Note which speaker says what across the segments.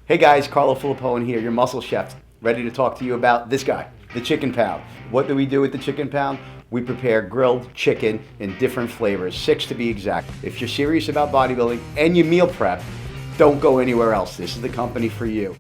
Speaker 1: Hey guys, Carlo Filippone here, your muscle chef, ready to talk to you about this guy, the chicken pound. What do we do with the chicken pound? We prepare grilled chicken in different flavors, 6 to be exact. If you're serious about bodybuilding and you meal prep, don't go anywhere else. This is the company for you.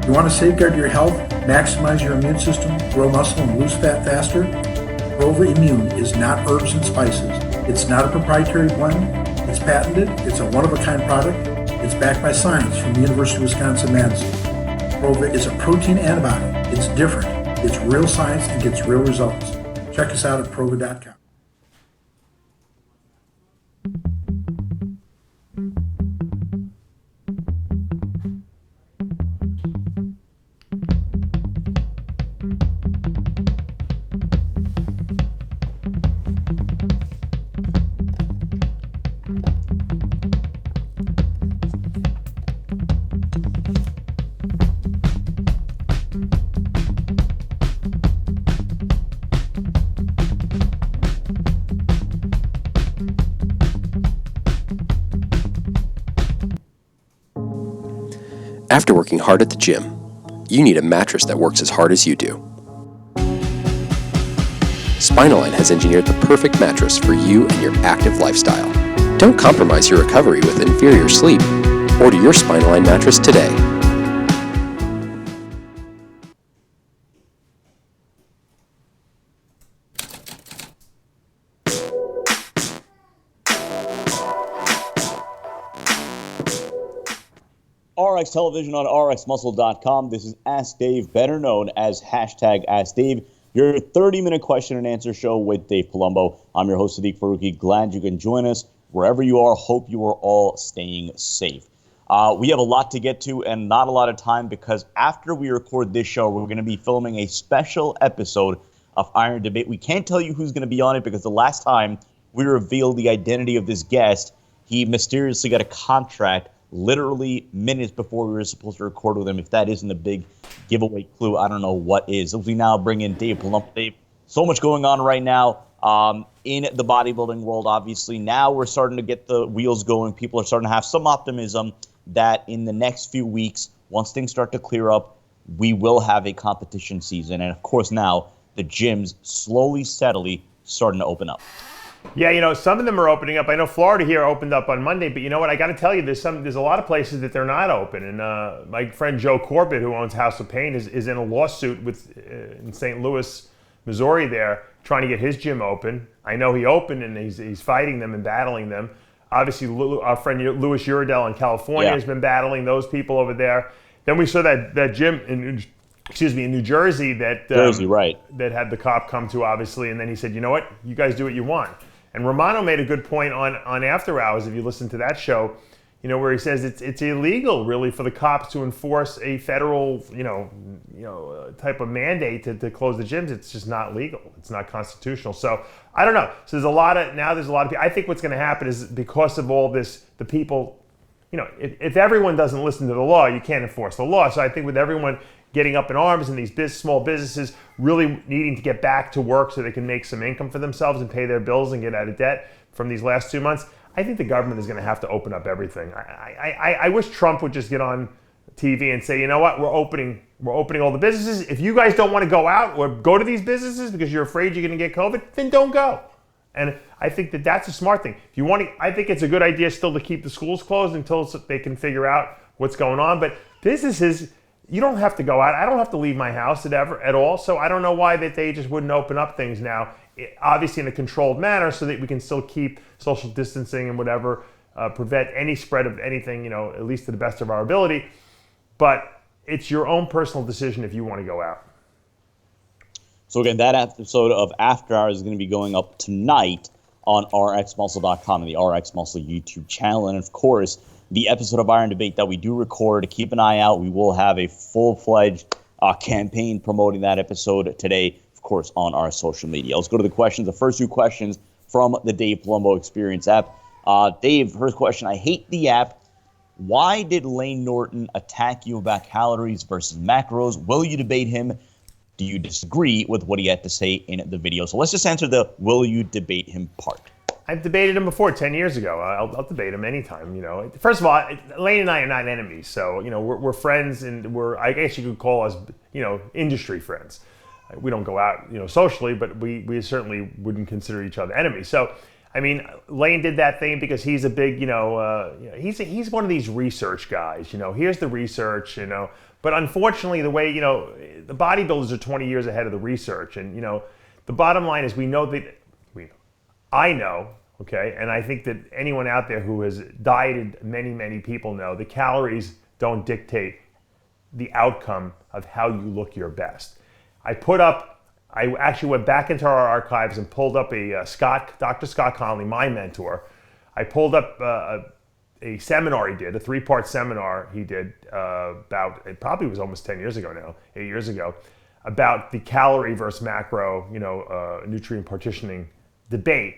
Speaker 2: You want to safeguard your health, maximize your immune system, grow muscle, and lose fat faster? Prova Immune is not herbs and spices. It's not a proprietary blend. It's patented. It's a one-of-a-kind product. It's backed by science from the University of Wisconsin-Madison. Prova is a protein antibody. It's different. It's real science and gets real results. Check us out at prova.com.
Speaker 3: After working hard at the gym, you need a mattress that works as hard as you do. Spinalign has engineered the perfect mattress for you and your active lifestyle. Don't compromise your recovery with inferior sleep. Order your Spinalign mattress today.
Speaker 4: RX Television on RxMuscle.com. This is Ask Dave, better known as hashtag Ask Dave, your 30-minute question and answer show with Dave Palumbo. I'm your host, Sadiq Faruqi. Glad you can join us wherever you are. Hope you are all staying safe. We have a lot to get to and not a lot of time because after we record this show, we're going to be filming a special episode of Iron Debate. We can't tell you who's going to be on it because the last time we revealed the identity of this guest, he mysteriously got a contract literally minutes before we were supposed to record with him. If that isn't a big giveaway clue, I don't know what is. We now bring in Dave Palumbo. Dave, so much going on right now in the bodybuilding world, obviously. Now we're starting to get the wheels going. People are starting to have some optimism that in the next few weeks, once things start to clear up, we will have a competition season. And of course now, the gyms slowly, steadily starting to open up.
Speaker 5: Yeah, you know, some of them are opening up. I know Florida here opened up on Monday, but you know what? I got to tell you, there's a lot of places that they're not open. And my friend Joe Corbett, who owns House of Pain, is in a lawsuit with in St. Louis, Missouri, there trying to get his gym open. I know he opened and he's fighting them and battling them. Obviously, our friend Louis Uredell in California has been battling those people over there. Then we saw that gym in New Jersey that that had the cop come to, obviously, and then he said, you know what, you guys do what you want. And Romano made a good point on After Hours, if you listen to that show, you know, where he says it's illegal really for the cops to enforce a federal, type of mandate to close the gyms. It's just not legal. It's not constitutional. So I don't know. So there's a lot of people. I think what's going to happen is because of all this, the people, you know, if everyone doesn't listen to the law, you can't enforce the law. So I think with everyone getting up in arms and these small businesses really needing to get back to work so they can make some income for themselves and pay their bills and get out of debt from these last 2 months, I think the government is going to have to open up everything. I wish Trump would just get on TV and say, you know what, we're opening all the businesses. If you guys don't want to go out or go to these businesses because you're afraid you're going to get COVID, then don't go. And I think that that's a smart thing. If you want to, I think it's a good idea still to keep the schools closed until they can figure out what's going on. But businesses, you don't have to go out. I don't have to leave my house at all. So I don't know why that they just wouldn't open up things now, obviously in a controlled manner, so that we can still keep social distancing and whatever, prevent any spread of anything, at least to the best of our ability. But it's your own personal decision if you want to go out.
Speaker 4: So again, that episode of After Hours is going to be going up tonight on RxMuscle.com and the RxMuscle YouTube channel. And of course, the episode of Iron Debate that we do record, keep an eye out. We will have a full-fledged campaign promoting that episode today, of course, on our social media. Let's go to the questions. The first 2 questions from the Dave Palumbo Experience app. Dave, first question, I hate the app. Why did Layne Norton attack you about calories versus macros? Will you debate him? Do you disagree with what he had to say in the video? So let's just answer the will you debate him part.
Speaker 5: I've debated him before 10 years ago. I'll debate him anytime. First of all, Layne and I are not enemies. So, we're friends, and I guess you could call us, industry friends. We don't go out, socially, but we certainly wouldn't consider each other enemies. So, Layne did that thing because he's a big, he's one of these research guys. Here's the research, But unfortunately, the way, the bodybuilders are 20 years ahead of the research. And, the bottom line is I know, okay, and I think that anyone out there who has dieted many, many people know the calories don't dictate the outcome of how you look your best. I actually went back into our archives and pulled up Dr. Scott Connolly, my mentor. I pulled up a seminar he did, a 3-part seminar he did it probably was almost 10 years ago now, 8 years ago, about the calorie versus macro, nutrient partitioning debate.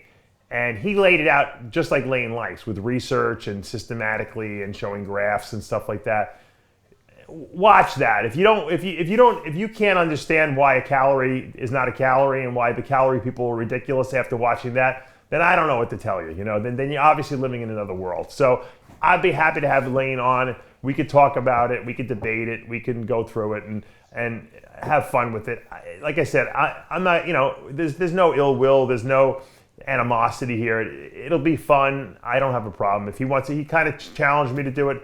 Speaker 5: And he laid it out just like Layne likes, with research and systematically and showing graphs and stuff like that. Watch that. If you can't understand why a calorie is not a calorie and why the calorie people are ridiculous after watching that, then I don't know what to tell you. Then you're obviously living in another world. So I'd be happy to have Layne on. We could talk about it. We could debate it. We can go through it and have fun with it. Like I said, I'm not. There's no ill will. There's no animosity here. It'll be fun. I don't have a problem. If he wants to, he kind of challenged me to do it.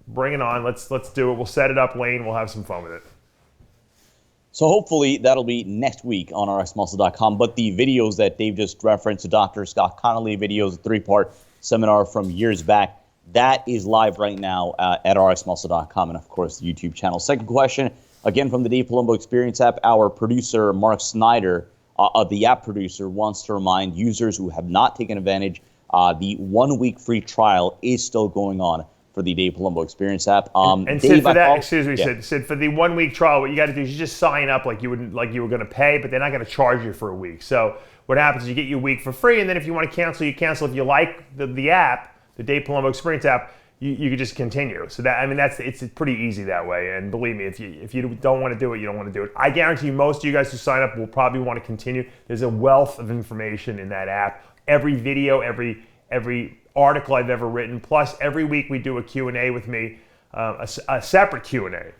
Speaker 5: Bring it on. Let's do it. We'll set it up, Layne. We'll have some fun with it.
Speaker 4: So hopefully that'll be next week on RxMuscle.com. But the videos that Dave just referenced, the Dr. Scott Connolly videos, a 3-part seminar from years back, that is live right now at RxMuscle.com and, of course, the YouTube channel. Second question, again from the Dave Palumbo Experience app, our producer, Mark Snyder, the app producer, wants to remind users who have not taken advantage, the 1-week free trial is still going on for the Dave Palumbo Experience app.
Speaker 5: And Dave, Sid, for that, excuse me, yeah. Sid, for the 1-week trial, what you got to do is you just sign up like you were going to pay, but they're not going to charge you for a week. So what happens is you get your week for free, and then if you want to cancel, you cancel. If you like the app, the Dave Palumbo Experience app, you could just continue. So it's pretty easy that way. And believe me, if you don't want to do it, you don't want to do it. I guarantee you, most of you guys who sign up will probably want to continue. There's a wealth of information in that app. Every video, every article I've ever written, plus every week we do a Q&A with me, a separate Q&A,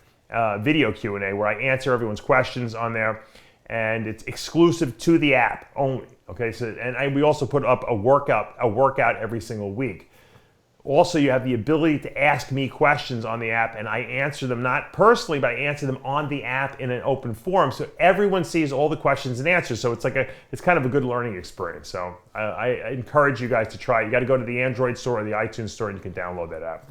Speaker 5: video Q&A, where I answer everyone's questions on there, and it's exclusive to the app only. Okay, so we also put up a workout every single week. Also, you have the ability to ask me questions on the app, and I answer them, not personally, but I answer them on the app in an open forum, so everyone sees all the questions and answers. So it's kind of a good learning experience. So I encourage you guys to try it. You got to go to the Android store or the iTunes store, and you can download that app.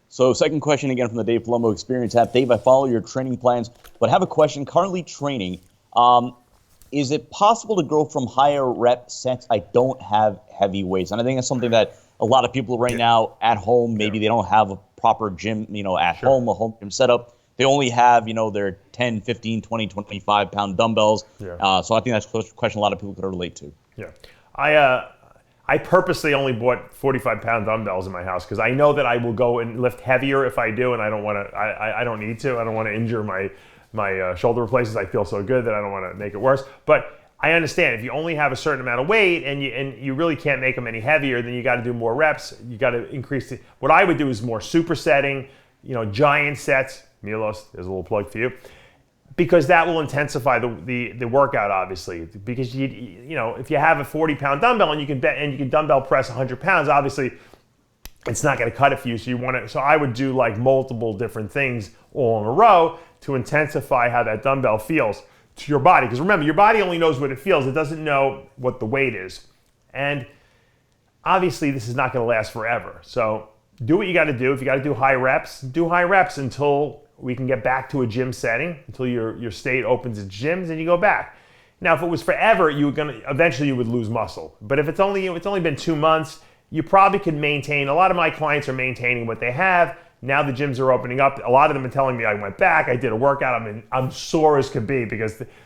Speaker 4: So second question again from the Dave Palumbo Experience app. Dave, I follow your training plans, but have a question. Currently training, is it possible to grow from higher rep sets? I don't have heavy weights, and I think that's something that a lot of people right now at home, maybe they don't have a proper gym, at home, a home gym setup. They only have, their 10, 15, 20, 25 pound dumbbells. Yeah. So I think that's a question a lot of people could relate to.
Speaker 5: Yeah. I purposely only bought 45 pound dumbbells in my house because I know that I will go and lift heavier if I do, and I don't want to, I don't need to. I don't want to injure my shoulder replacements. I feel so good that I don't want to make it worse. But I understand if you only have a certain amount of weight and you really can't make them any heavier, then you got to do more reps. You got to increase what I would do is more supersetting, giant sets. Milos, there's a little plug for you. because that will intensify the workout, obviously. Because you know, if you have a 40-pound dumbbell and you can dumbbell press 100 pounds, obviously it's not going to cut it for you. So I would do like multiple different things all in a row to intensify how that dumbbell feels to your body. Because remember, your body only knows what it feels. It doesn't know what the weight is. And obviously this is not going to last forever. So do what you got to do. If you got to do high reps until we can get back to a gym setting, until your state opens its gyms and you go back. Now, if it was forever, eventually you would lose muscle. But if it's only been 2 months, you probably could maintain. A lot of my clients are maintaining what they have. Now the gyms are opening up. A lot of them are telling me, I went back, I did a workout, I'm sore as could be.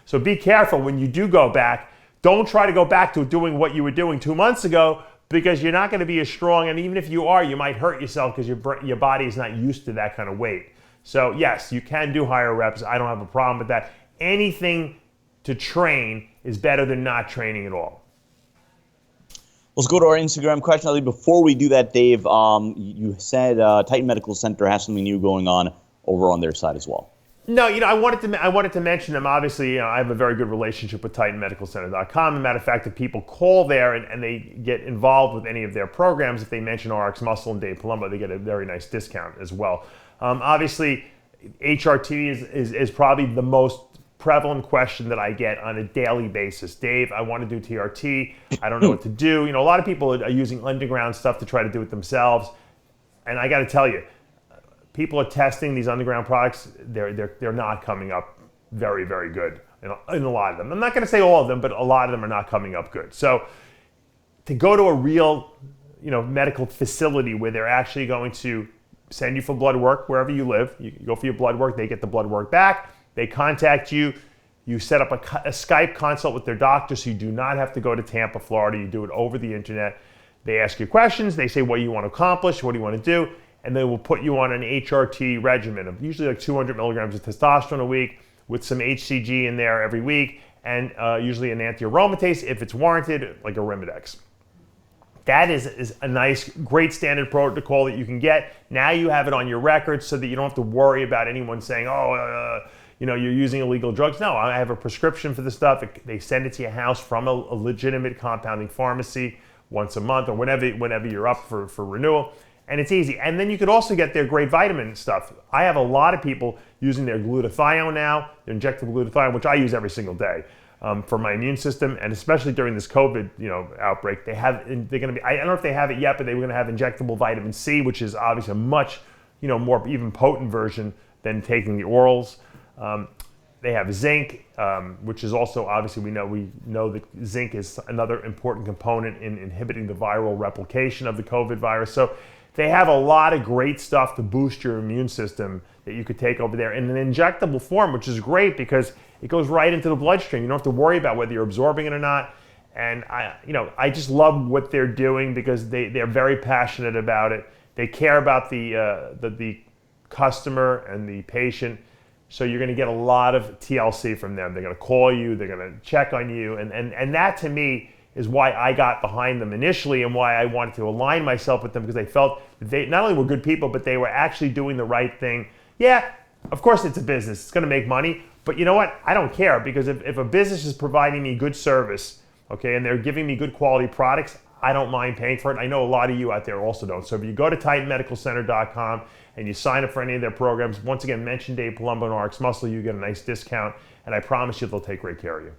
Speaker 5: So be careful when you do go back. Don't try to go back to doing what you were doing 2 months ago, because you're not going to be as strong. And even if you are, you might hurt yourself because your body is not used to that kind of weight. So yes, you can do higher reps. I don't have a problem with that. Anything to train is better than not training at all.
Speaker 4: Let's go to our Instagram question. I think before we do that, Dave, you said Titan Medical Center has something new going on over on their side as well.
Speaker 5: No, I wanted to mention them. Obviously, I have a very good relationship with TitanMedicalCenter.com. As a matter of fact, if people call there and they get involved with any of their programs, if they mention RxMuscle and Dave Palumbo, they get a very nice discount as well. Obviously, HRT is probably the most prevalent question that I get on a daily basis. Dave, I want to do TRT. I don't know what to do. A lot of people are using underground stuff to try to do it themselves. And I got to tell you, people are testing these underground products. They're not coming up very, very good in a lot of them. I'm not going to say all of them, but a lot of them are not coming up good. So to go to a real, medical facility where they're actually going to send you for blood work wherever you live. You go for your blood work. They get the blood work back. They contact you. You set up a Skype consult with their doctor, so you do not have to go to Tampa, Florida. You do it over the internet. They ask you questions. They say what you want to accomplish, what do you want to do, and they will put you on an HRT regimen of usually like 200 milligrams of testosterone a week with some HCG in there every week, and usually an anti-aromatase if it's warranted, like a Arimidex. That is a nice, great standard protocol that you can get. Now you have it on your record so that you don't have to worry about anyone saying, you're using illegal drugs. No, I have a prescription for the stuff. They send it to your house from a legitimate compounding pharmacy once a month or whenever you're up for renewal. And it's easy. And then you could also get their great vitamin stuff. I have a lot of people using their glutathione now, their injectable glutathione, which I use every single day. For my immune system, and especially during this COVID, outbreak, they're going to be. I don't know if they have it yet, but they were going to have injectable vitamin C, which is obviously a much, more even potent version than taking the orals. They have zinc, which is also obviously we know that zinc is another important component in inhibiting the viral replication of the COVID virus. So they have a lot of great stuff to boost your immune system that you could take over there in an injectable form, which is great because it goes right into the bloodstream. You don't have to worry about whether you're absorbing it or not. And I just love what they're doing because they're very passionate about it. They care about the customer and the patient. So you're going to get a lot of TLC from them. They're going to call you. They're going to check on you. And that to me is why I got behind them initially and why I wanted to align myself with them, because I felt that they not only were good people, but they were actually doing the right thing. Yeah, of course it's a business. It's going to make money. But you know what? I don't care, because if a business is providing me good service, okay, and they're giving me good quality products, I don't mind paying for it. I know a lot of you out there also don't. So if you go to TitanMedicalCenter.com and you sign up for any of their programs, once again, mention Dave Palumbo and RxMuscle, you get a nice discount, and I promise you they'll take great care of you.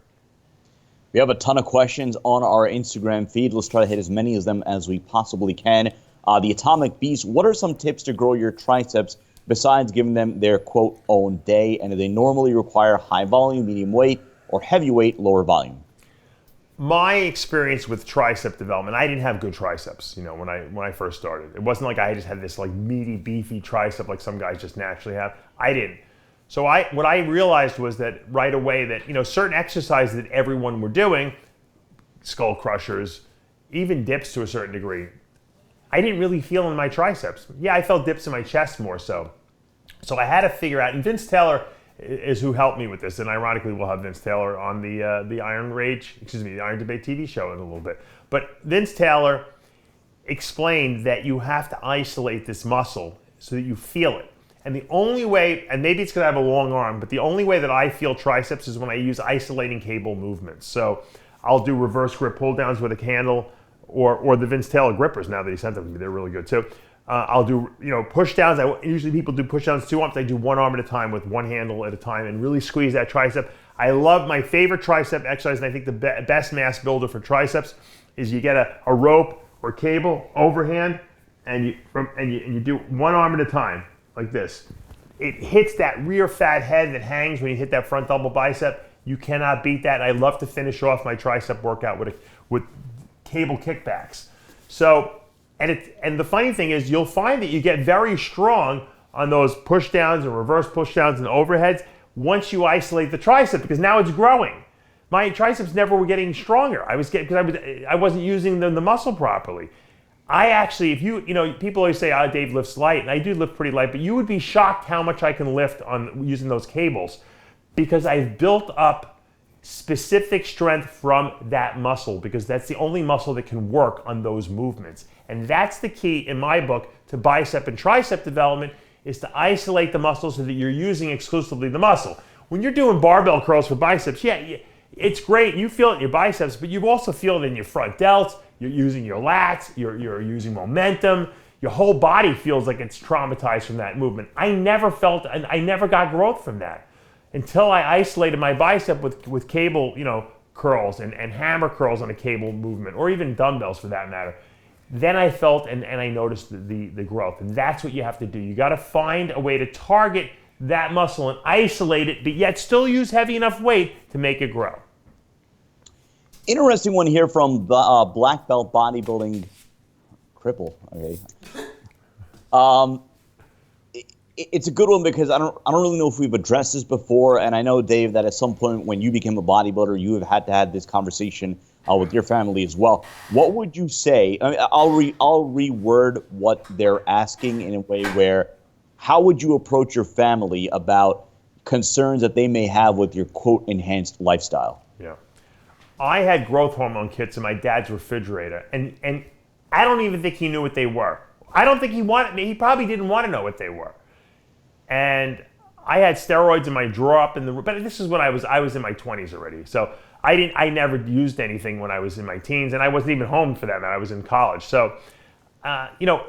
Speaker 4: We have a ton of questions on our Instagram feed. Let's try to hit as many of them as we possibly can. The Atomic Beast, what are some tips to grow your triceps besides giving them their, quote, own day? And do they normally require high volume, medium weight, or heavy weight, lower volume?
Speaker 5: My experience with tricep development, I didn't have good triceps, when I first started. It wasn't like I just had this like meaty, beefy tricep like some guys just naturally have. I didn't. So what I realized was that right away that, certain exercises that everyone were doing, skull crushers, even dips to a certain degree, I didn't really feel in my triceps. Yeah, I felt dips in my chest more so. So I had to figure out, and Vince Taylor is who helped me with this, and ironically we'll have Vince Taylor on the Iron Debate TV show in a little bit. But Vince Taylor explained that you have to isolate this muscle so that you feel it. And the only way, and maybe it's because I have a long arm, but the only way that I feel triceps is when I use isolating cable movements. So I'll do reverse grip pull downs with a handle, or the Vince Taylor grippers now that he sent them to me. They're really good too. I'll do, push downs. Usually people do push downs 2 arms. I do 1 arm at a time with 1 handle at a time and really squeeze that tricep. I love my favorite tricep exercise, and I think the best mass builder for triceps is you get a rope or cable overhand, and you do 1 arm at a time like this. It hits that rear fat head that hangs when you hit that front double bicep. You cannot beat that. I love to finish off my tricep workout with cable kickbacks. So, and the funny thing is, you'll find that you get very strong on those push downs and reverse push downs and overheads once you isolate the tricep, because now it's growing. My triceps never were getting stronger. Because I wasn't using the muscle properly. I actually, if people always say, "Oh, Dave lifts light," and I do lift pretty light, but you would be shocked how much I can lift on using those cables, because I've built up specific strength from that muscle, because that's the only muscle that can work on those movements. And that's the key in my book to bicep and tricep development, is to isolate the muscle so that you're using exclusively the muscle. When you're doing barbell curls for biceps, it's great. You feel it in your biceps, but you also feel it in your front delts. You're using your lats. You're using momentum. Your whole body feels like it's traumatized from that movement. I never got growth from that until I isolated my bicep with cable, curls and hammer curls on a cable movement, or even dumbbells for that matter. Then I felt and I noticed the growth. And that's what you have to do. You got to find a way to target that muscle and isolate it, but yet still use heavy enough weight to make it grow.
Speaker 4: Interesting one here from Black Belt Bodybuilding Cripple. Okay. It's a good one because I don't really know if we've addressed this before, and I know, Dave, that at some point when you became a bodybuilder, you have had to have this conversation with your family as well. What would you say? I mean, I'll reword what they're asking in a way where, how would you approach your family about concerns that they may have with your quote enhanced lifestyle?
Speaker 5: Yeah, I had growth hormone kits in my dad's refrigerator, and I don't even think he knew what they were. I don't think he probably didn't want to know what they were. And I had steroids in my drawer up in the room, but this is when I was in my 20s already. So I never used anything when I was in my teens, and I wasn't even home for that, man. I was in college. So,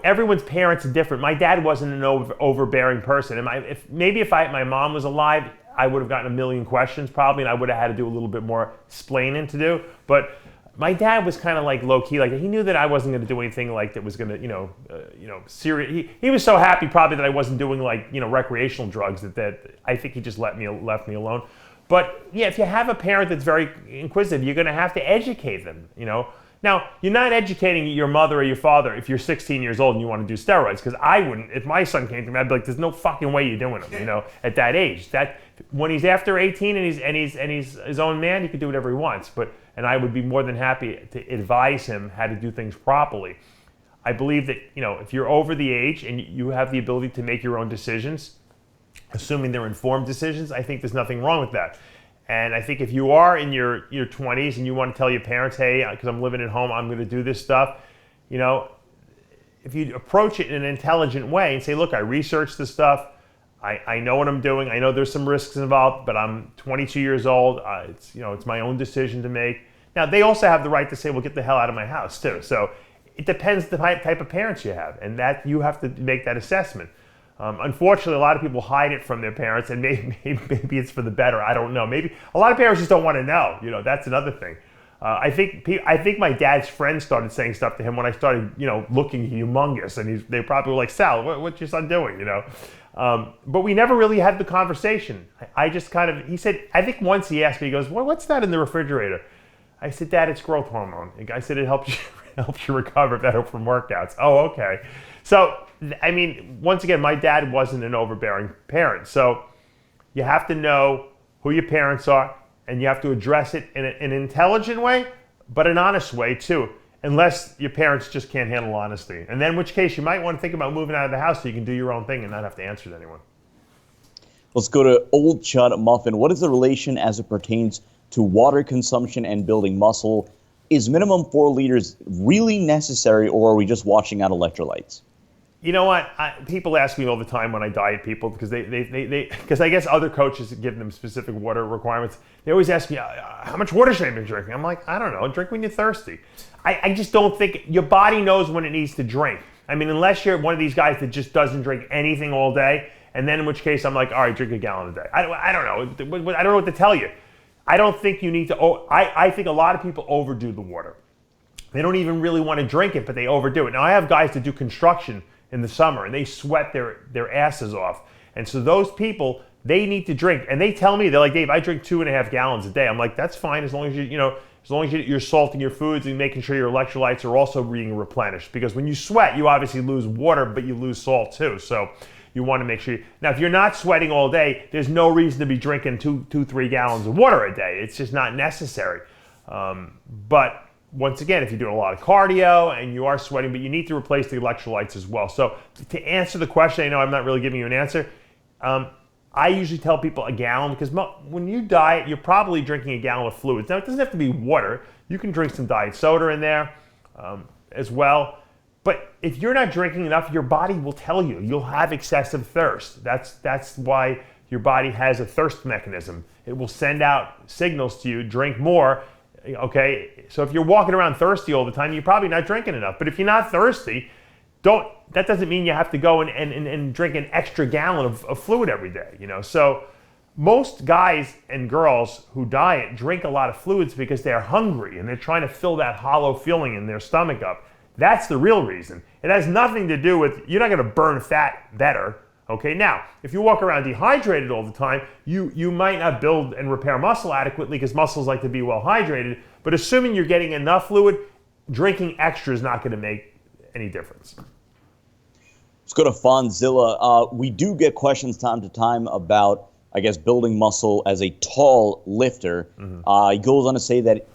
Speaker 5: everyone's parents are different. My dad wasn't an overbearing person. And if my mom was alive, I would have gotten a million questions probably, and I would have had to do a little bit more explaining to do. But my dad was kind of like low key, like he knew that I wasn't going to do anything like that was going to, serious. He was so happy probably that I wasn't doing like, recreational drugs that I think he just left me alone. But yeah, if you have a parent that's very inquisitive, you're going to have to educate them, Now, you're not educating your mother or your father if you're 16 years old and you want to do steroids, because I wouldn't. If my son came to me, I'd be like, "There's no fucking way you're doing them." At that age. That when he's after 18 and he's his own man, he can do whatever he wants. And I would be more than happy to advise him how to do things properly. I believe that if you're over the age and you have the ability to make your own decisions, assuming they're informed decisions, I think there's nothing wrong with that. And I think if you are in your 20s and you want to tell your parents, "Hey, because I'm living at home, I'm going to do this stuff," if you approach it in an intelligent way and say, "Look, I researched this stuff. I know what I'm doing. I know there's some risks involved, but I'm 22 years old. It's my own decision to make." Now, they also have the right to say, "Well, get the hell out of my house," too. So it depends the type of parents you have, and that you have to make that assessment. Unfortunately, a lot of people hide it from their parents, and maybe it's for the better. I don't know. Maybe a lot of parents just don't want to know. That's another thing. I think my dad's friends started saying stuff to him when I started, looking humongous, and they probably were like, "Sal, what's your son doing?" But we never really had the conversation. I just he said, I think once he asked me, he goes, "What's that in the refrigerator?" I said, "Dad, it's growth hormone." The guy said, "It helps you recover better from workouts." Oh, okay. So, I mean, once again, my dad wasn't an overbearing parent. So you have to know who your parents are, and you have to address it in an intelligent way, but an honest way too, unless your parents just can't handle honesty. And then in which case you might want to think about moving out of the house so you can do your own thing and not have to answer to anyone.
Speaker 4: Let's go to Old Chud Muffin. What is the relation as it pertains to water consumption and building muscle? Is minimum 4 liters really necessary, or are we just washing out electrolytes?
Speaker 5: You know what? People ask me all the time when I diet people because because I guess other coaches give them specific water requirements. They always ask me, how much water should I be drinking? I'm like, I don't know. Drink when you're thirsty. I just don't think your body knows when it needs to drink. I mean, unless you're one of these guys that just doesn't drink anything all day, and then in which case I'm like, all right, drink a gallon a day. I don't know. I don't know what to tell you. I don't think you need to. I think a lot of people overdo the water. They don't even really want to drink it, but they overdo it. Now, I have guys that do construction in the summer, and they sweat their asses off. And so those people, they need to drink. And they tell me, they're like, Dave, I drink 2.5 gallons a day. I'm like, that's fine as long as you're salting your foods and making sure your electrolytes are also being replenished. Because when you sweat, you obviously lose water, but you lose salt too. So you want to make sure. Now, if you're not sweating all day, there's no reason to be drinking 3 gallons of water a day. It's just not necessary. But once again, if you're doing a lot of cardio and you are sweating, but you need to replace the electrolytes as well. So to answer the question, I know I'm not really giving you an answer. I usually tell people a gallon because when you diet, you're probably drinking a gallon of fluids. Now, it doesn't have to be water. You can drink some diet soda in there as well. But if you're not drinking enough, your body will tell you. You'll have excessive thirst. That's why your body has a thirst mechanism. It will send out signals to you, drink more. Okay, so if you're walking around thirsty all the time, you're probably not drinking enough. But if you're not thirsty, that doesn't mean you have to go and drink an extra gallon of fluid every day. So most guys and girls who diet drink a lot of fluids because they're hungry and they're trying to fill that hollow feeling in their stomach up. That's the real reason. It has nothing to do with, you're not going to burn fat better. Okay, now, if you walk around dehydrated all the time, you might not build and repair muscle adequately because muscles like to be well hydrated, but assuming you're getting enough fluid, drinking extra is not going to make any difference.
Speaker 4: Let's go to Fonzilla. We do get questions time to time about, I guess, building muscle as a tall lifter. Mm-hmm. He goes on to say that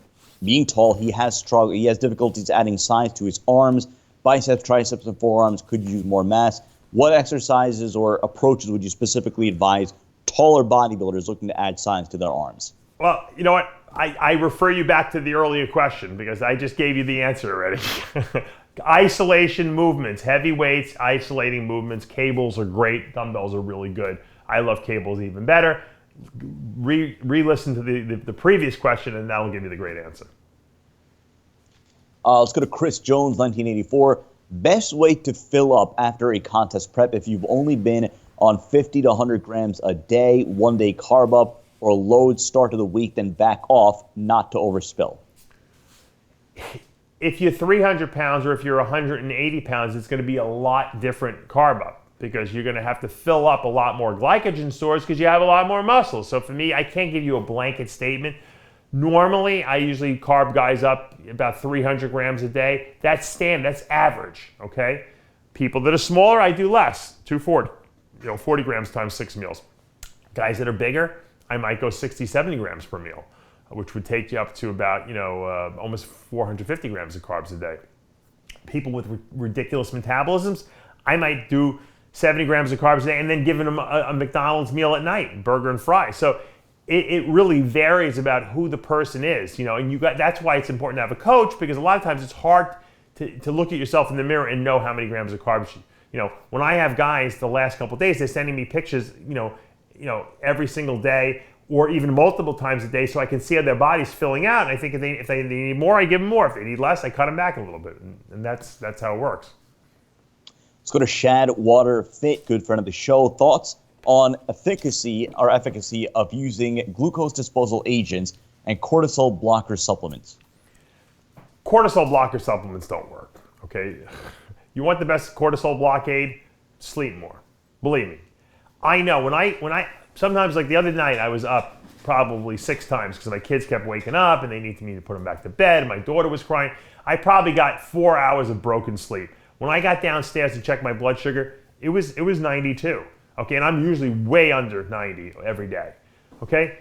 Speaker 4: being tall, he has difficulties adding size to his arms, biceps, triceps, and forearms, could use more mass. What exercises or approaches would you specifically advise taller bodybuilders looking to add size to their arms?
Speaker 5: Well, you know what? I refer you back to the earlier question because I just gave you the answer already. Isolation movements, heavy weights, isolating movements. Cables are great. Dumbbells are really good. I love cables even better. Re-listen to the previous question and that'll give you the great answer.
Speaker 4: Let's go to Chris Jones, 1984. Best way to fill up after a contest prep if you've only been on 50 to 100 grams a day, 1 day carb up, or load start of the week, then back off, not to overspill.
Speaker 5: If you're 300 pounds or if you're 180 pounds, it's going to be a lot different carb up because you're going to have to fill up a lot more glycogen stores because you have a lot more muscle. So for me, I can't give you a blanket statement. Normally, I usually carb guys up about 300 grams a day. That's standard, that's average, okay? People that are smaller, I do less, 240, 40 grams times 6 meals. Guys that are bigger, I might go 60, 70 grams per meal, which would take you up to about, almost 450 grams of carbs a day. People with ridiculous metabolisms, I might do 70 grams of carbs a day and then giving them a McDonald's meal at night, burger and fries. So it really varies about who the person is, and that's why it's important to have a coach because a lot of times it's hard to look at yourself in the mirror and know how many grams of carbs. When I have guys the last couple of days, they're sending me pictures, every single day or even multiple times a day so I can see how their body's filling out. And I think if they need more, I give them more. If they need less, I cut them back a little bit. And that's how it works.
Speaker 4: Let's go to Shad Water Fit, good friend of the show. Thoughts on efficacy of using glucose disposal agents and cortisol blocker supplements?
Speaker 5: Cortisol blocker supplements don't work, okay? You want the best cortisol blockade? Sleep more. Believe me. I know when I sometimes, like the other night, I was up probably 6 times because my kids kept waking up and they needed me to put them back to bed. My daughter was crying. I probably got 4 hours of broken sleep. When I got downstairs to check my blood sugar, it was 92. Okay, and I'm usually way under 90 every day. Okay,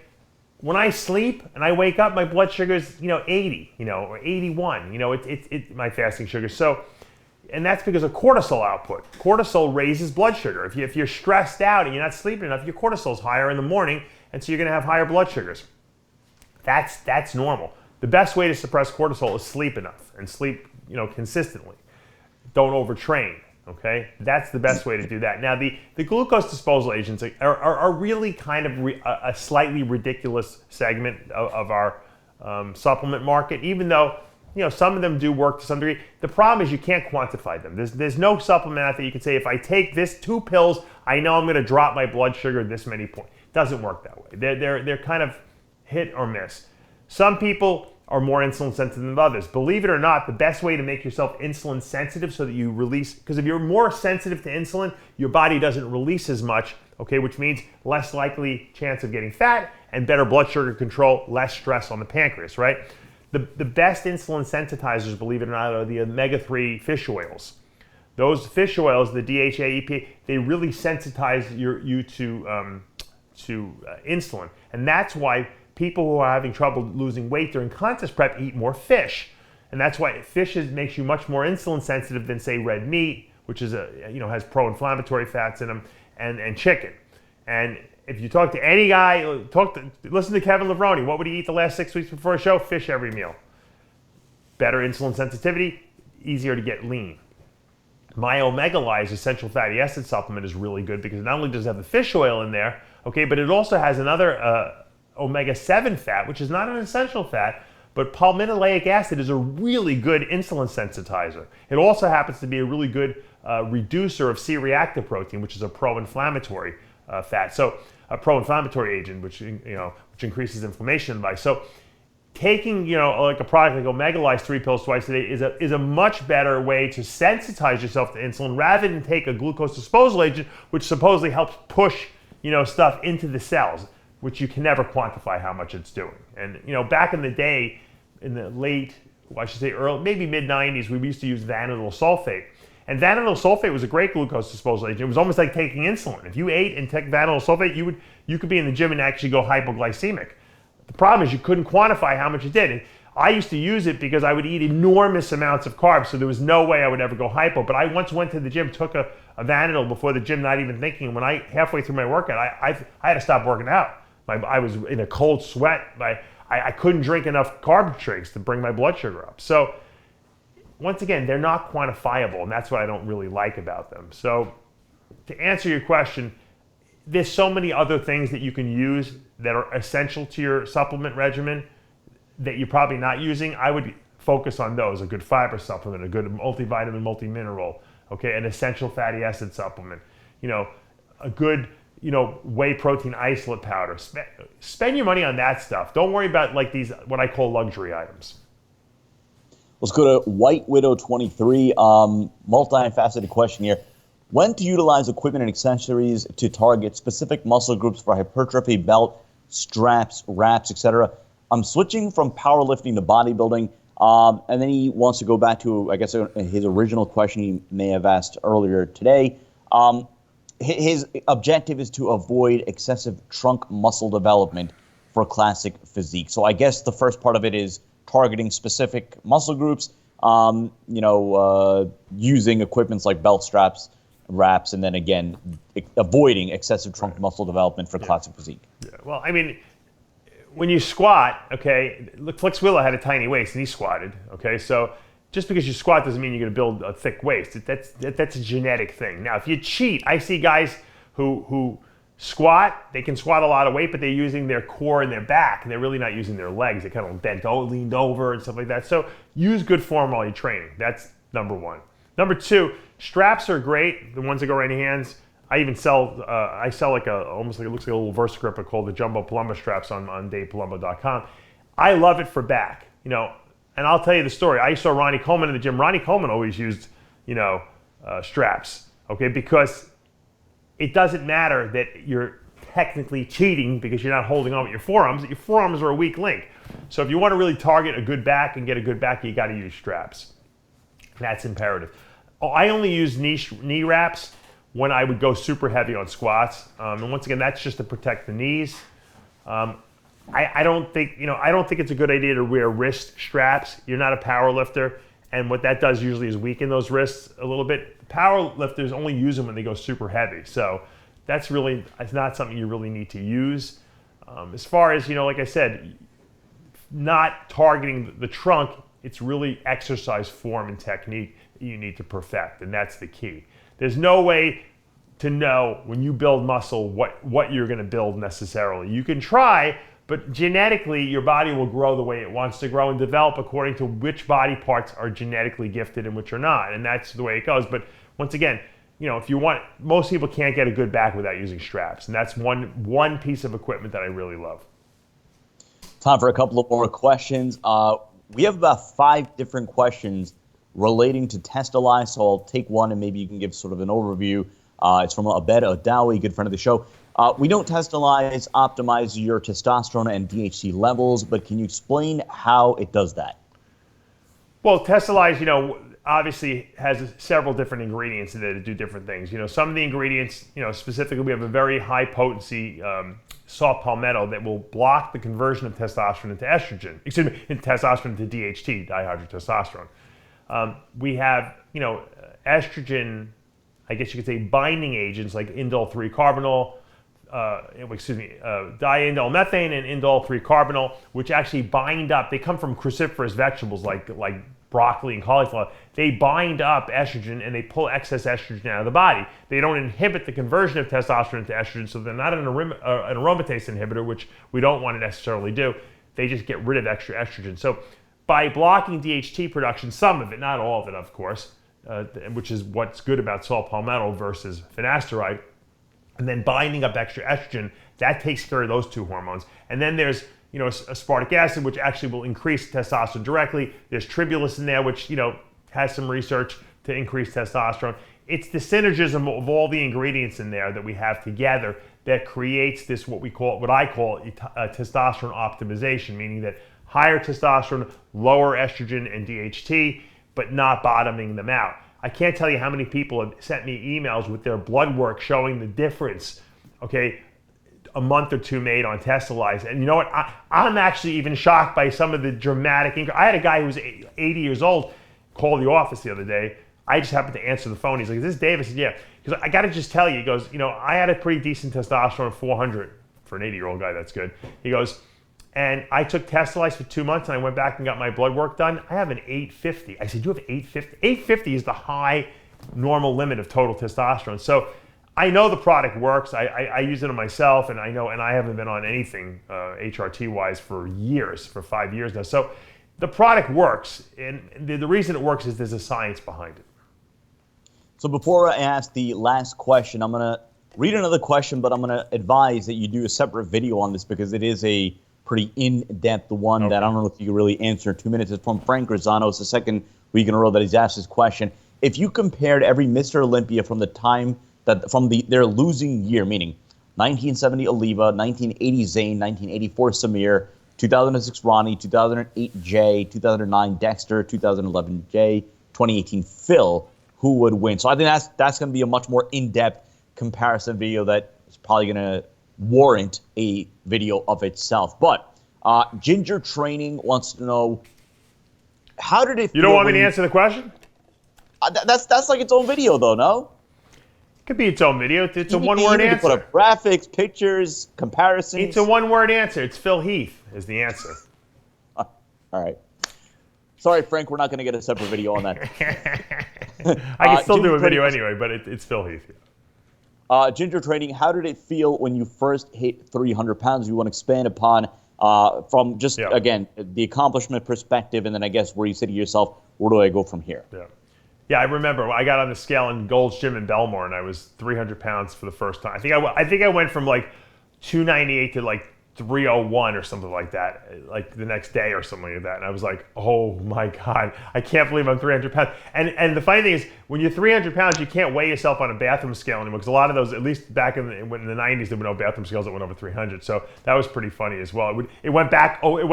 Speaker 5: when I sleep and I wake up, my blood sugar is 80, or 81. It's my fasting sugar. So, and that's because of cortisol output. Cortisol raises blood sugar. If you're stressed out and you're not sleeping enough, your cortisol is higher in the morning, and so you're going to have higher blood sugars. That's normal. The best way to suppress cortisol is sleep enough and sleep consistently. Don't overtrain. Okay, that's the best way to do that. Now, the glucose disposal agents are really kind of a slightly ridiculous segment of our supplement market, even though some of them do work to some degree. The problem is you can't quantify them. There's no supplement out there you can say, if I take this 2 pills, I know I'm going to drop my blood sugar this many points. It doesn't work that way. They're kind of hit or miss. Some people are more insulin sensitive than others. Believe it or not, the best way to make yourself insulin sensitive so that you release, because if you're more sensitive to insulin, your body doesn't release as much, okay, which means less likely chance of getting fat and better blood sugar control, less stress on the pancreas, right? The best insulin sensitizers, believe it or not, are the omega-3 fish oils. Those fish oils, the DHA, EPA, they really sensitize you to insulin. And that's why people who are having trouble losing weight during contest prep eat more fish. And that's why fish makes you much more insulin sensitive than, say, red meat, which is has pro-inflammatory fats in them, and chicken. And if you talk to any guy, listen to Kevin Levrone, what would he eat the last 6 weeks before a show? Fish every meal. Better insulin sensitivity, easier to get lean. My Omega-Lyze essential fatty acid supplement is really good because not only does it have the fish oil in there, okay, but it also has another omega-7 fat, which is not an essential fat, but palmitoleic acid is a really good insulin sensitizer. It also happens to be a really good reducer of C-reactive protein, which is a pro-inflammatory fat. So a pro-inflammatory agent, which increases inflammation in the body. So taking like a product like Omega-Lyze 3 pills twice a day is a much better way to sensitize yourself to insulin rather than take a glucose disposal agent, which supposedly helps push stuff into the cells, which you can never quantify how much it's doing. And back in the day, in the late, early, maybe mid-90s, we used to use vanadyl sulfate. And vanadyl sulfate was a great glucose disposal agent. It was almost like taking insulin. If you ate and took vanadyl sulfate, you could be in the gym and actually go hypoglycemic. The problem is you couldn't quantify how much it did. And I used to use it because I would eat enormous amounts of carbs, so there was no way I would ever go hypo. But I once went to the gym, took a vanadyl before the gym, not even thinking. And when halfway through my workout, I had to stop working out. I was in a cold sweat. I couldn't drink enough carb drinks to bring my blood sugar up. So once again, they're not quantifiable, and that's what I don't really like about them. So to answer your question, there's so many other things that you can use that are essential to your supplement regimen that you're probably not using. I would focus on those: a good fiber supplement, a good multivitamin, multimineral, okay, an essential fatty acid supplement, a good whey protein isolate powder. Spend your money on that stuff. Don't worry about like these, what I call luxury items.
Speaker 4: Let's go to White Widow 23. Multifaceted question here. When to utilize equipment and accessories to target specific muscle groups for hypertrophy, belt, straps, wraps, etc. I'm switching from powerlifting to bodybuilding. And then he wants to go back to, I guess, his original question he may have asked earlier today. His objective is to avoid excessive trunk muscle development for classic physique. So I guess the first part of it is targeting specific muscle groups, using equipments like belt straps, wraps, and then again, avoiding excessive trunk muscle development for classic physique.
Speaker 5: Yeah. Well, I mean, when you squat, okay, look, Flex Wheeler had a tiny waist and he squatted, okay, so just because you squat doesn't mean you're going to build a thick waist. That's a genetic thing. Now, if you cheat, I see guys who squat, they can squat a lot of weight, but they're using their core and their back, and they're really not using their legs. They kind of leaned over and stuff like that. So use good form while you're training. That's number one. Number two, straps are great, the ones that go right in your hands. I even sell, like almost like it looks like a little Versagripper called the Jumbo Palumbo straps on DavePalumbo.com. I love it for back, and I'll tell you the story. I saw Ronnie Coleman in the gym. Ronnie Coleman always used, straps, okay, because it doesn't matter that you're technically cheating because you're not holding on with your forearms. Your forearms are a weak link. So if you want to really target a good back and get a good back, you got to use straps. That's imperative. I only use knee wraps when I would go super heavy on squats. And once again, that's just to protect the knees. I don't think it's a good idea to wear wrist straps. You're not a power lifter, and what that does usually is weaken those wrists a little bit. Power lifters only use them when they go super heavy, so it's not something you really need to use. As far as like I said, not targeting the trunk It's really exercise form and technique that you need to perfect, and that's the key. There's no way to know when you build muscle what you're going to build necessarily. You can try, but genetically your body will grow the way it wants to grow and develop according to which body parts are genetically gifted and which are not, and that's the way it goes. But once again, if you want, most people can't get a good back without using straps, and that's one piece of equipment that I really love.
Speaker 4: Time for a couple of more questions. We have about 5 different questions relating to Testolyze, so I'll take one and maybe you can give sort of an overview. It's from Abed Odawi, good friend of the show. We know Testolyze optimizes your testosterone and DHT levels, but can you explain how it does that?
Speaker 5: Well, Testolyze, obviously has several different ingredients in there to do different things. Some of the ingredients, specifically we have a very high potency soft palmetto that will block the conversion of testosterone into estrogen, testosterone to DHT, dihydrotestosterone. We have, estrogen, I guess you could say binding agents like indole 3-carbinol, diindole methane and indole 3-carbinol, which actually bind up. They come from cruciferous vegetables like broccoli and cauliflower. They bind up estrogen and they pull excess estrogen out of the body. They don't inhibit the conversion of testosterone to estrogen, so they're not an aromatase inhibitor, which we don't want to necessarily do. They just get rid of extra estrogen. So by blocking DHT production, some of it, not all of it, of course, which is what's good about saw palmetto versus finasteride, and then binding up extra estrogen, that takes care of those 2 hormones. And then there's aspartic acid, which actually will increase testosterone directly. There's tribulus in there, which has some research to increase testosterone. It's the synergism of all the ingredients in there that we have together that creates this what I call testosterone optimization, meaning that higher testosterone, lower estrogen and DHT, but not bottoming them out. I can't tell you how many people have sent me emails with their blood work showing the difference, a month or 2 made on Testolyze. And you know what? I'm actually even shocked by some of the dramatic. I had a guy who was 80 years old call the office the other day. I just happened to answer the phone. He's like, "Is this Dave?" I said, "Yeah." Because I got to just tell you, he goes, I had a pretty decent testosterone, 400 for an 80-year-old guy. That's good. He goes, and I took Testolyze for 2 months and I went back and got my blood work done. I have an 850. I said, "You have 850?" 850 is the high normal limit of total testosterone. So I know the product works. I use it on myself, and I haven't been on anything HRT-wise for years, for 5 years now. So the product works, and the reason it works is there's a science behind it.
Speaker 4: So before I ask the last question, I'm going to read another question, but I'm going to advise that you do a separate video on this because it is a pretty in-depth one that I don't know if you can really answer in 2 minutes. It's from Frank Rosano. It's the second week in a row that he's asked this question. If you compared every Mr. Olympia from the time their losing year, meaning 1970 Oliva, 1980 Zane, 1984 Samir, 2006 Ronnie, 2008 Jay, 2009 Dexter, 2011 Jay, 2018 Phil, who would win? So I think that's going to be a much more in-depth comparison video that is probably going to warrant a video of itself. But Ginger Training wants to know, how did it feel?
Speaker 5: You don't want me to answer the question?
Speaker 4: That's like its own video, though, no?
Speaker 5: It could be its own video. It's a one-word answer.
Speaker 4: Put up graphics, pictures, comparisons.
Speaker 5: It's a one-word answer. It's Phil Heath is the answer.
Speaker 4: All right. Sorry, Frank, we're not going to get a separate video on that.
Speaker 5: I can still do a video anyway, but it's Phil Heath.
Speaker 4: Ginger Training, how did it feel when you first hit 300 pounds? You want to expand upon from just, again, the accomplishment perspective, and then I guess where you say to yourself, where do I go from here?
Speaker 5: Yeah, I remember I got on the scale in Gold's Gym in Belmore, and I was 300 pounds for the first time. I think I went from like 298 to like 301 or something like that, like the next day or something like that. And I was like, oh my God, I can't believe I'm 300 pounds. And the funny thing is, when you're 300 pounds, you can't weigh yourself on a bathroom scale anymore, because a lot of those, at least back in the 90s, there were no bathroom scales that went over 300. So that was pretty funny as well. It went back, it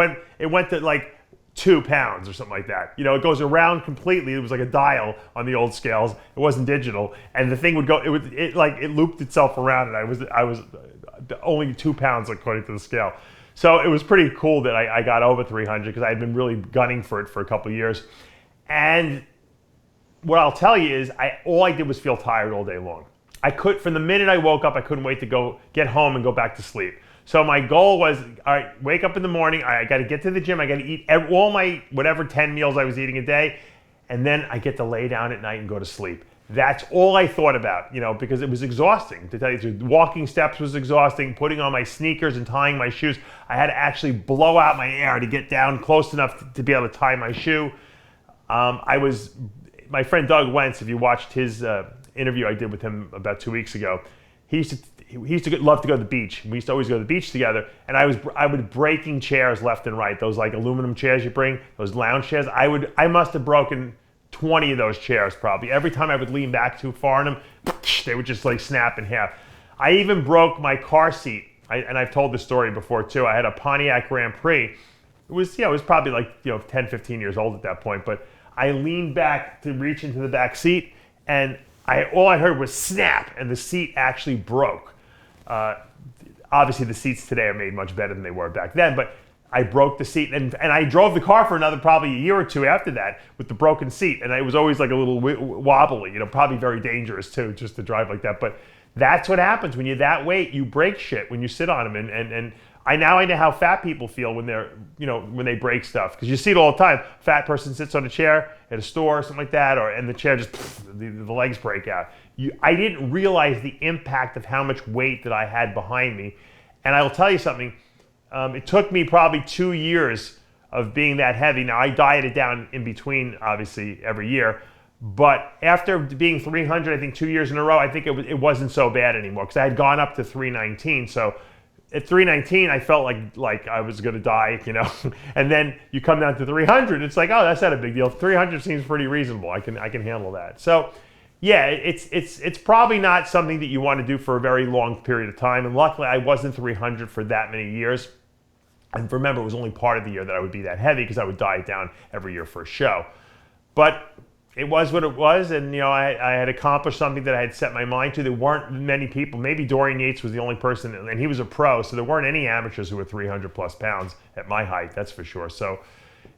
Speaker 5: went to like 2 pounds or something like that. You know, it goes around completely. It was like a dial on the old scales. It wasn't digital, and the thing would go. It looped itself around, and I was only 2 pounds according to the scale. So it was pretty cool that I got over 300, because I had been really gunning for it for a couple of years. And what I'll tell you is, all I did was feel tired all day long. From the minute I woke up, I couldn't wait to go get home and go back to sleep. So my goal was, all right, wake up in the morning. I got to get to the gym. I got to eat all my whatever 10 meals I was eating a day. And then I get to lay down at night and go to sleep. That's all I thought about, because it was exhausting. To tell you the truth, walking steps was exhausting. Putting on my sneakers and tying my shoes, I had to actually blow out my air to get down close enough to be able to tie my shoe. My friend Doug Wentz, if you watched his interview I did with him about 2 weeks ago, he used to love to go to the beach. We used to always go to the beach together, and I was breaking chairs left and right. Those like aluminum chairs you bring, those lounge chairs. I must have broken 20 of those chairs probably. Every time I would lean back too far in them, they would just like snap in half. I even broke my car seat, and I've told this story before too. I had a Pontiac Grand Prix. It was probably like 10, 15 years old at that point, but I leaned back to reach into the back seat, and all I heard was snap, and the seat actually broke. Obviously, the seats today are made much better than they were back then, but I broke the seat, and I drove the car for another probably a year or two after that with the broken seat, and it was always like a little wobbly, probably very dangerous too, just to drive like that. But that's what happens when you're that weight. You break shit when you sit on them, and I know how fat people feel when they're, when they break stuff, because you see it all the time. Fat person sits on a chair at a store or something like that, and the chair just, the legs break out. I didn't realize the impact of how much weight that I had behind me, and I will tell you something. It took me probably 2 years of being that heavy. Now, I dieted down in between, obviously, every year. But after being 300, I think 2 years in a row, I think it wasn't so bad anymore, because I had gone up to 319. So at 319, I felt like I was going to die, And then you come down to 300, it's like, oh, that's not a big deal. 300 seems pretty reasonable. I can handle that. So yeah, it's probably not something that you want to do for a very long period of time. And luckily, I wasn't 300 for that many years. And remember, it was only part of the year that I would be that heavy, because I would diet down every year for a show. But it was what it was, and I had accomplished something that I had set my mind to. There weren't many people. Maybe Dorian Yates was the only person, and he was a pro, so there weren't any amateurs who were 300 plus pounds at my height, that's for sure. So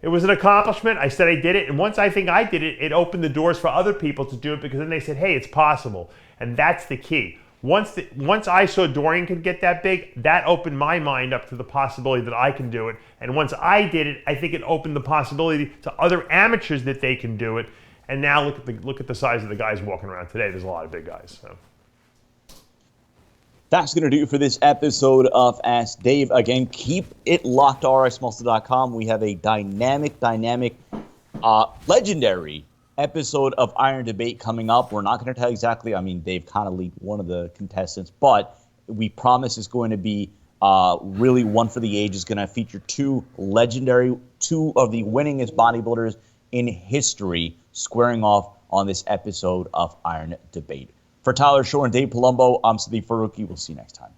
Speaker 5: it was an accomplishment. I said I did it, and once I think I did it, it opened the doors for other people to do it, because then they said, hey, it's possible. And that's the key. Once I saw Dorian could get that big, that opened my mind up to the possibility that I can do it. And once I did it, I think it opened the possibility to other amateurs that they can do it. And now look at the size of the guys walking around today. There's a lot of big guys. So.
Speaker 4: That's going to do it for this episode of Ask Dave. Again, keep it locked to RxMuscle.com. We have a dynamic, legendary episode of Iron Debate coming up. We're not going to tell exactly. Dave kind of leaked one of the contestants, but we promise it's going to be really one for the ages. Going to feature two of the winningest bodybuilders in history squaring off on this episode of Iron Debate. For Tyler Shore and Dave Palumbo, I'm Sadiq Faruqi. We'll see you next time.